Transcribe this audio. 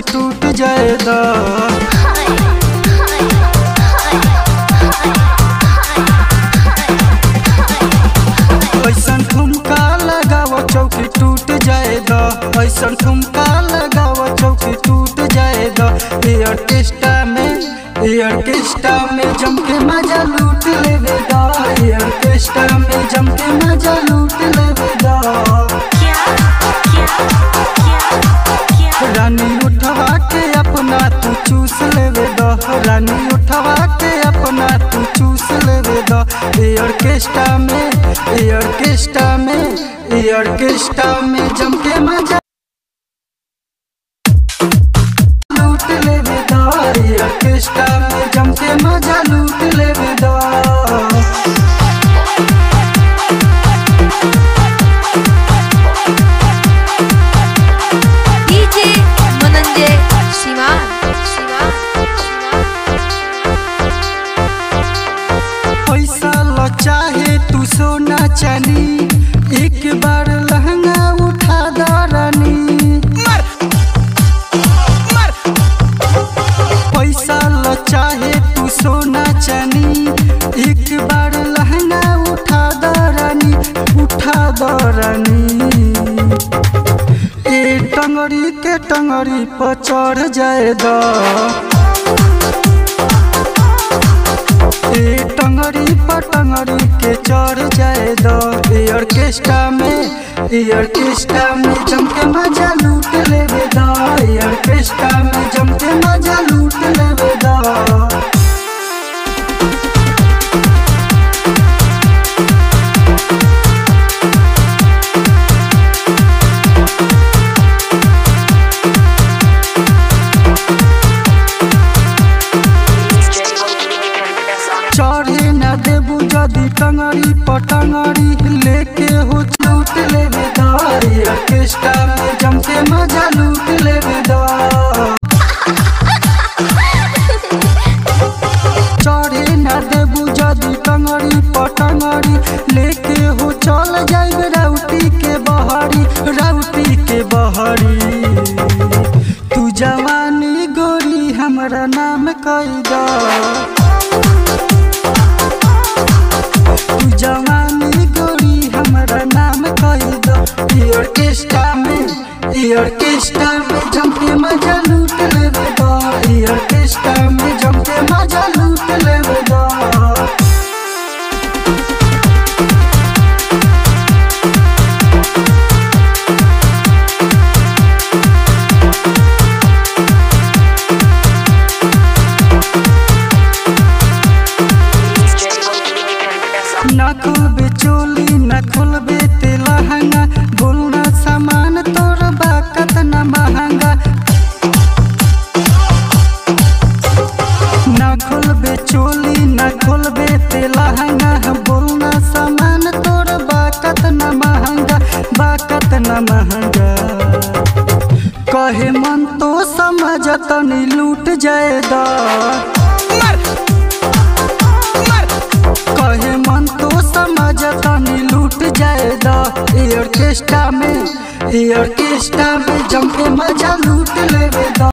चौकी टूट जाएगा। ऐसन ठुमका लगाओ चौकी टूट जाएगा। ऐसन ठुमका लगाओ चौकी टूट जाएगा। ऑर्केस्ट्रा में जम के मजा लूट लेगा। ऑर्केस्ट्रा में जम के मजा लूट लेगा। रानी उठवा के अपना तू चूस लेवेगा। रानी उठवा के अपना तू चूस लेवेगा। ऑर्केस्ट्रा में जम के मजा लूट लेवेगा। ऑर्केस्ट्रा में जम के मजा लूट लेवेगा। चाहे तू सोना चांदी एक बार लहंगा उठा दो रानी। पैसा लो चाहे तू सोना चांदी एक बार लहंगा उठा दो रानी। उठा दो रानी। ए टंगड़ी के टंगड़ी पर चढ़ जाएगा। टंगड़ी पर टंगड़ी के चढ़ जाए दो। ऑर्केस्ट्रा में जम के मजा लूट लेवेगा। ऑर्केस्ट्रा में जम के मजा लूट लेवेगा। चढ़े न देबू जदी टंगड़ी पर टंगड़ी लेके हो लूट लेवेगा। ऑर्केस्ट्रा में जम के मजा लूट लेवेगा। चढ़े न देबू जदी टंगड़ी पर टंगड़ी लेके हो चल जाए राउटी के बहरी। राउटी के बहरी तू जवानी गोरी हमरा नाम कैदा। जवानी गोरी हमारा नाम कही दो। ऑर्केस्ट्रा में जम के मजा लूट लेवेगा। ऑर्केस्ट्रा में जम के मजा लूट लेवेगा। ना खुलबे चोली ना खुलबे लहंगा बोलना सामान तोर बाकत ना महंगा। ना खुलबे चोली ना खुलबे लहंगा बोलना सामान तोर बाकत ना महंगा। बाकत ना महंगा। कहे मन तो समझ तनी लूट जाएगा। कहे मन तो समझ तनी लूट जाएगा। ऑर्केस्ट्रा में जम के मजा लूट लेवेगा।